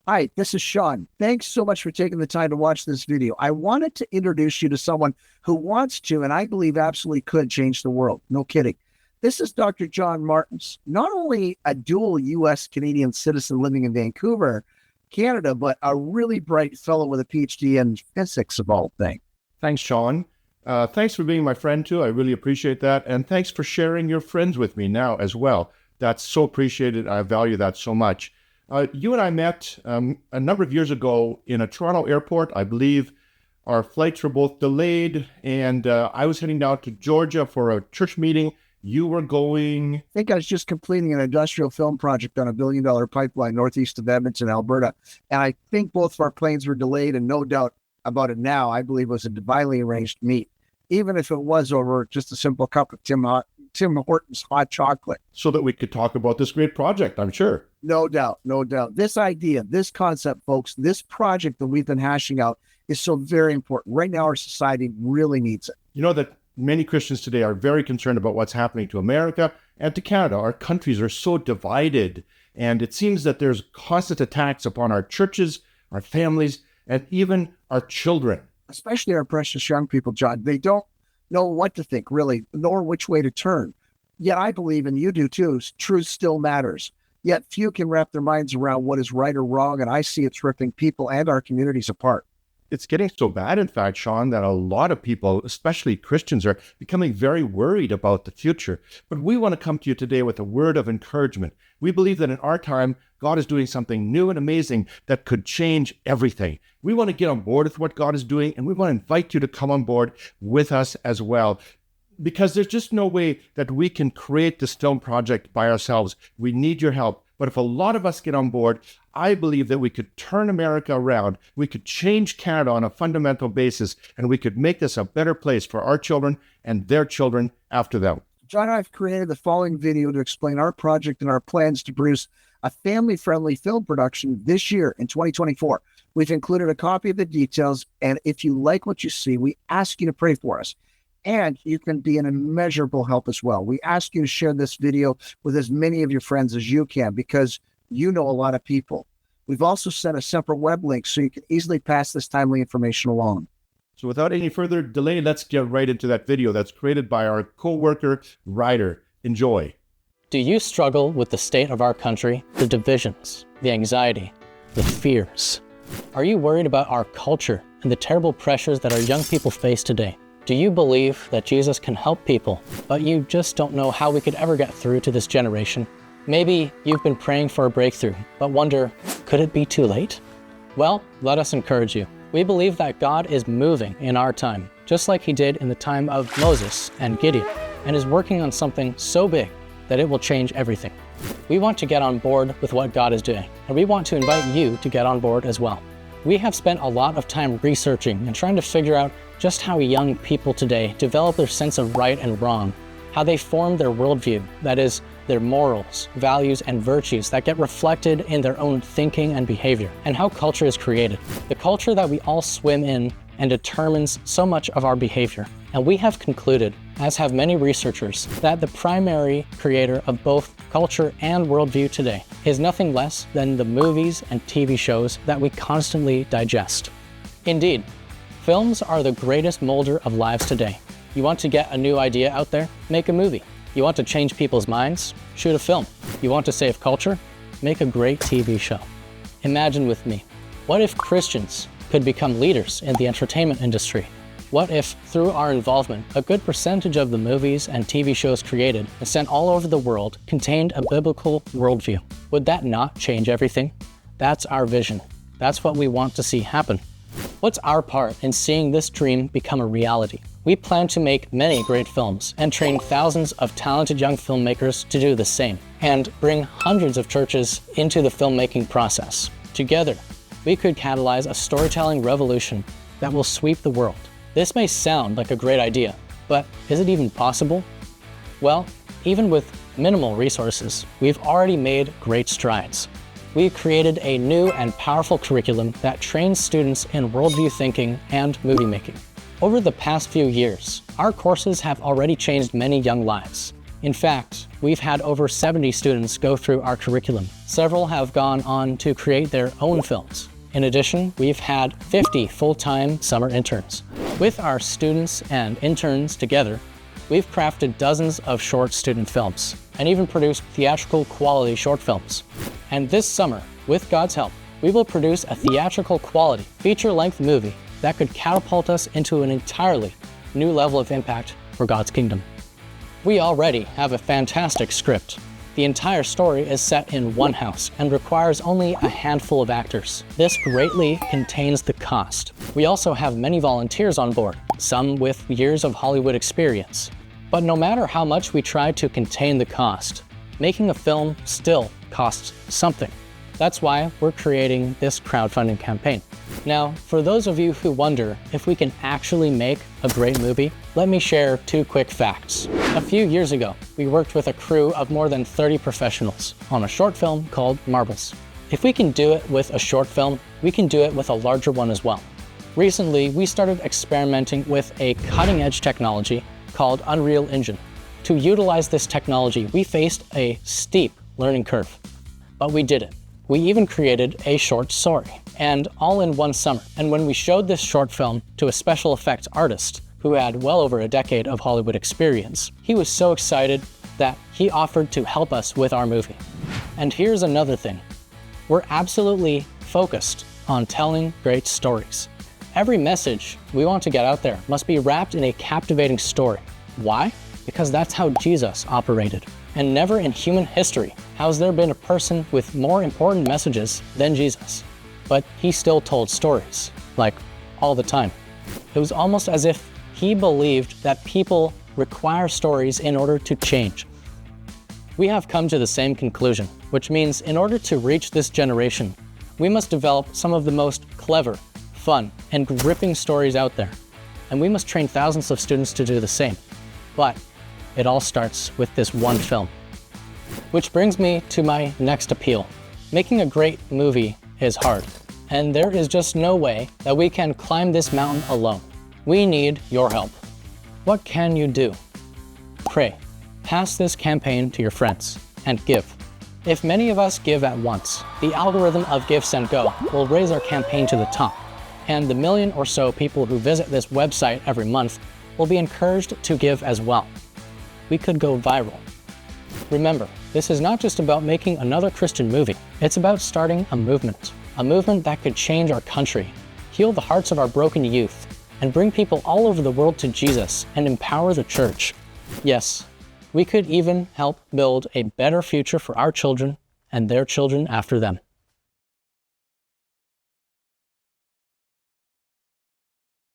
Hi, this is Shawn. Thanks so much for taking the time to watch this video. I wanted to introduce you to someone who wants to, and I believe absolutely could, change the world. No kidding. This is Dr. John Martins, not only a dual U.S.-Canadian citizen living in Vancouver, Canada, but a really bright fellow with a PhD in physics of all things. Thanks, Shawn. Thanks for being my friend, too. I really appreciate that. And thanks for sharing your friends with me now as well. That's so appreciated. I value that so much. You and I met a number of years ago in a Toronto airport. I believe our flights were both delayed, and I was heading down to Georgia for a church meeting. You were going... I think I was just completing an industrial film project on a $1 billion pipeline northeast of Edmonton, Alberta. And I think both of our planes were delayed, and no doubt about it now, I believe it was a divinely arranged meet, even if it was over just a simple cup of Tim Hortons hot chocolate. So that we could talk about this great project, I'm sure. No doubt, no doubt. This idea, this concept, folks, this project that we've been hashing out is so very important. Right now, our society really needs it. You know that many Christians today are very concerned about what's happening to America and to Canada. Our countries are so divided, and it seems that there's constant attacks upon our churches, our families, and even our children. Especially our precious young people, John. They don't know what to think, really, nor which way to turn. Yet I believe, and you do too, truth still matters. Yet few can wrap their minds around what is right or wrong, and I see it's ripping people and our communities apart. It's getting so bad, in fact, Shawn, that a lot of people, especially Christians, are becoming very worried about the future. But we want to come to you today with a word of encouragement. We believe that in our time, God is doing something new and amazing that could change everything. We want to get on board with what God is doing, and we want to invite you to come on board with us as well. Because there's just no way that we can create this film project by ourselves. We need your help. But if a lot of us get on board, I believe that we could turn America around. We could change Canada on a fundamental basis, and we could make this a better place for our children and their children after them. John and I have created the following video to explain our project and our plans to produce a family-friendly film production this year in 2024. We've included a copy of the details, and if you like what you see, we ask you to pray for us. And you can be an immeasurable help as well. We ask you to share this video with as many of your friends as you can, because you know a lot of people. We've also sent a separate web link so you can easily pass this timely information along. So without any further delay, let's get right into that video that's created by our co-worker, Ryder. Enjoy. Do you struggle with the state of our country, the divisions, the anxiety, the fears? Are you worried about our culture and the terrible pressures that our young people face today? Do you believe that Jesus can help people, but you just don't know how we could ever get through to this generation? Maybe you've been praying for a breakthrough, but wonder, could it be too late? Well, let us encourage you. We believe that God is moving in our time, just like he did in the time of Moses and Gideon, and is working on something so big that it will change everything. We want to get on board with what God is doing, and we want to invite you to get on board as well. We have spent a lot of time researching and trying to figure out just how young people today develop their sense of right and wrong, how they form their worldview, that is, their morals, values, and virtues that get reflected in their own thinking and behavior, and how culture is created, the culture that we all swim in and determines so much of our behavior. And we have concluded, as have many researchers, that the primary creator of both culture and worldview today is nothing less than the movies and TV shows that we constantly digest. Indeed, films are the greatest molder of lives today. You want to get a new idea out there? Make a movie. You want to change people's minds? Shoot a film. You want to save culture? Make a great TV show. Imagine with me, what if Christians could become leaders in the entertainment industry? What if, through our involvement, a good percentage of the movies and TV shows created and sent all over the world contained a biblical worldview? Would that not change everything? That's our vision. That's what we want to see happen. What's our part in seeing this dream become a reality? We plan to make many great films and train thousands of talented young filmmakers to do the same, and bring hundreds of churches into the filmmaking process. Together, we could catalyze a storytelling revolution that will sweep the world. This may sound like a great idea, but is it even possible? Well, even with minimal resources, we've already made great strides. We've created a new and powerful curriculum that trains students in worldview thinking and movie making. Over the past few years, our courses have already changed many young lives. In fact, we've had over 70 students go through our curriculum. Several have gone on to create their own films. In addition, we've had 50 full-time summer interns. With our students and interns together, we've crafted dozens of short student films and even produced theatrical quality short films. And this summer, with God's help, we will produce a theatrical quality feature-length movie that could catapult us into an entirely new level of impact for God's kingdom. We already have a fantastic script. The entire story is set in one house and requires only a handful of actors. This greatly contains the cost. We also have many volunteers on board, some with years of Hollywood experience. But no matter how much we try to contain the cost, making a film still costs something. That's why we're creating this crowdfunding campaign. Now, for those of you who wonder if we can actually make a great movie, let me share 2 quick facts. A few years ago, we worked with a crew of more than 30 professionals on a short film called Marbles. If we can do it with a short film, we can do it with a larger one as well. Recently, we started experimenting with a cutting-edge technology called Unreal Engine. To utilize this technology, we faced a steep learning curve, but we did it. We even created a short story, and all in one summer. And when we showed this short film to a special effects artist who had well over a decade of Hollywood experience, he was so excited that he offered to help us with our movie. And here's another thing. We're absolutely focused on telling great stories. Every message we want to get out there must be wrapped in a captivating story. Why? Because that's how Jesus operated. And never in human history has there been a person with more important messages than Jesus. But he still told stories, like all the time. It was almost as if he believed that people require stories in order to change. We have come to the same conclusion, which means in order to reach this generation, we must develop some of the most clever, fun, and gripping stories out there. And we must train thousands of students to do the same. But it all starts with this one film. Which brings me to my next appeal. Making a great movie is hard, and there is just no way that we can climb this mountain alone. We need your help. What can you do? Pray. Pass this campaign to your friends, and give. If many of us give at once, the algorithm of Give, Send, Go will raise our campaign to the top, and the 1 million or so people who visit this website every month will be encouraged to give as well. We could go viral. Remember, this is not just about making another Christian movie. It's about starting a movement that could change our country, heal the hearts of our broken youth, and bring people all over the world to Jesus and empower the church. Yes, we could even help build a better future for our children and their children after them.